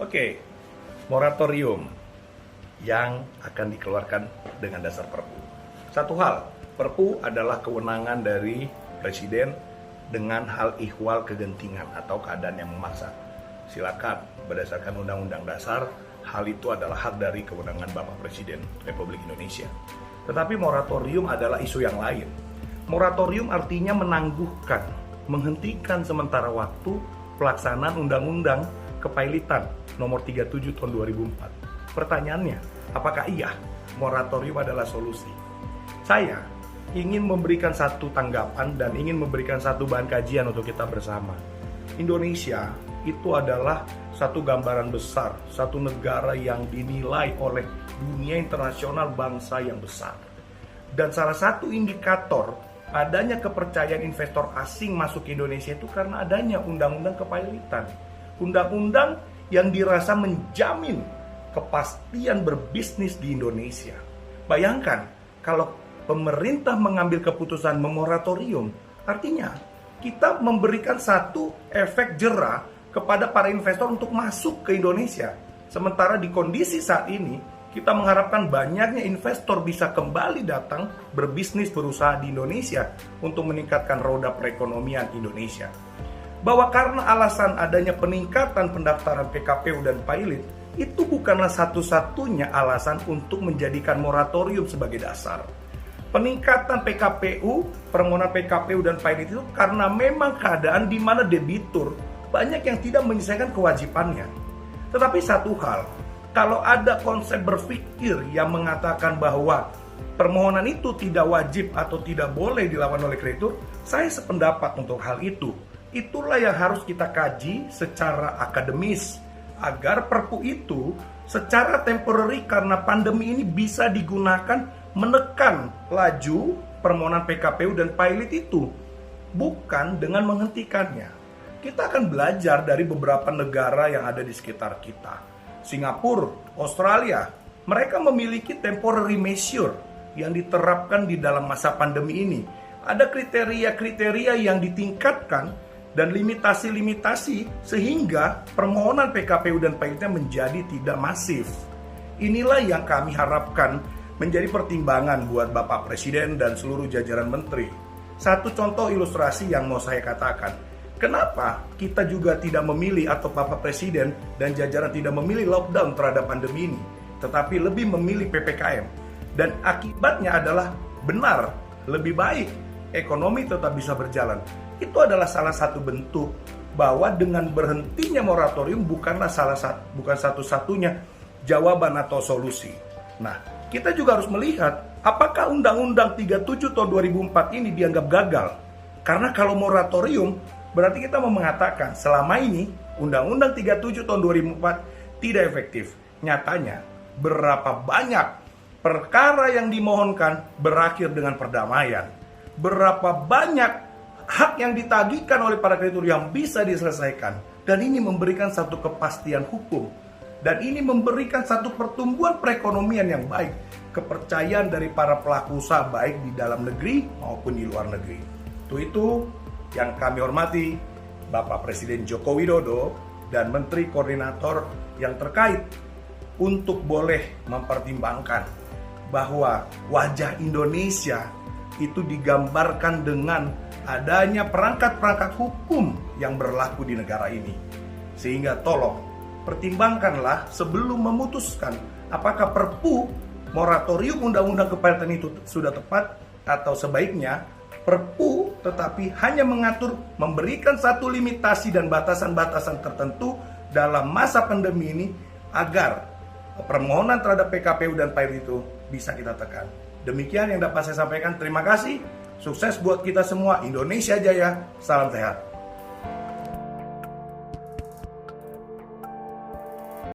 Oke, moratorium yang akan dikeluarkan dengan dasar Perpu. Satu hal, Perpu adalah kewenangan dari Presiden dengan hal ihwal kegentingan atau keadaan yang memaksa. Silakan, berdasarkan Undang-Undang Dasar, hal itu adalah hak dari kewenangan Bapak Presiden Republik Indonesia. Tetapi moratorium adalah isu yang lain. Moratorium artinya menangguhkan, menghentikan sementara waktu pelaksanaan Undang-Undang Kepailitan nomor 37 tahun 2004. Pertanyaannya, apakah iya moratorium adalah solusi? Saya ingin memberikan satu tanggapan dan ingin memberikan satu bahan kajian untuk kita bersama. Indonesia itu adalah satu gambaran besar, satu negara yang dinilai oleh dunia internasional bangsa yang besar. Dan salah satu indikator adanya kepercayaan investor asing masuk ke Indonesia itu karena adanya Undang-Undang Kepailitan. Undang-undang yang dirasa menjamin kepastian berbisnis di Indonesia. Bayangkan kalau pemerintah mengambil keputusan memoratorium, artinya kita memberikan satu efek jera kepada para investor untuk masuk ke Indonesia. Sementara di kondisi saat ini, kita mengharapkan banyaknya investor bisa kembali datang berbisnis berusaha di Indonesia untuk meningkatkan roda perekonomian Indonesia. Bahwa karena alasan adanya peningkatan pendaftaran PKPU dan PAILIT, itu bukanlah satu-satunya alasan untuk menjadikan moratorium sebagai dasar. Peningkatan PKPU, permohonan PKPU dan PAILIT itu karena memang keadaan di mana debitur banyak yang tidak menyelesaikan kewajibannya. Tetapi satu hal, kalau ada konsep berpikir yang mengatakan bahwa permohonan itu tidak wajib atau tidak boleh dilakukan oleh kreditur, saya sependapat untuk hal itu. Itulah yang harus kita kaji secara akademis agar Perpu itu secara temporary karena pandemi ini bisa digunakan menekan laju permohonan PKPU dan PAILIT itu, bukan dengan menghentikannya. Kita akan belajar dari beberapa negara yang ada di sekitar kita. Singapura, Australia, mereka memiliki temporary measure yang diterapkan di dalam masa pandemi ini. Ada kriteria-kriteria yang ditingkatkan dan limitasi-limitasi sehingga permohonan PKPU dan PAILIT menjadi tidak masif. Inilah yang kami harapkan menjadi pertimbangan buat Bapak Presiden dan seluruh jajaran menteri. Satu contoh ilustrasi yang mau saya katakan. Kenapa kita juga tidak memilih atau Bapak Presiden dan jajaran tidak memilih lockdown terhadap pandemi ini, tetapi lebih memilih PPKM. Dan akibatnya adalah benar, lebih baik ekonomi tetap bisa berjalan. Itu adalah salah satu bentuk bahwa dengan berhentinya moratorium bukan satu-satunya jawaban atau solusi. Nah, kita juga harus melihat apakah Undang-Undang 37 tahun 2004 ini dianggap gagal. Karena kalau moratorium berarti kita mau mengatakan selama ini Undang-Undang 37 tahun 2004 tidak efektif. Nyatanya berapa banyak perkara yang dimohonkan berakhir dengan perdamaian. Berapa banyak hak yang ditagihkan oleh para kreditur yang bisa diselesaikan. Dan ini memberikan satu kepastian hukum. Dan ini memberikan satu pertumbuhan perekonomian yang baik. Kepercayaan dari para pelaku usaha baik di dalam negeri maupun di luar negeri. Itu yang kami hormati Bapak Presiden Joko Widodo dan Menteri Koordinator yang terkait untuk boleh mempertimbangkan bahwa wajah Indonesia itu digambarkan dengan adanya perangkat-perangkat hukum yang berlaku di negara ini. Sehingga tolong pertimbangkanlah sebelum memutuskan apakah Perpu moratorium Undang-Undang Kepailitan itu sudah tepat atau sebaiknya Perpu tetapi hanya mengatur memberikan satu limitasi dan batasan-batasan tertentu dalam masa pandemi ini agar permohonan terhadap PKPU dan PAILIT itu bisa kita tekan. Demikian yang dapat saya sampaikan. Terima kasih. Sukses buat kita semua. Indonesia Jaya. Salam sehat.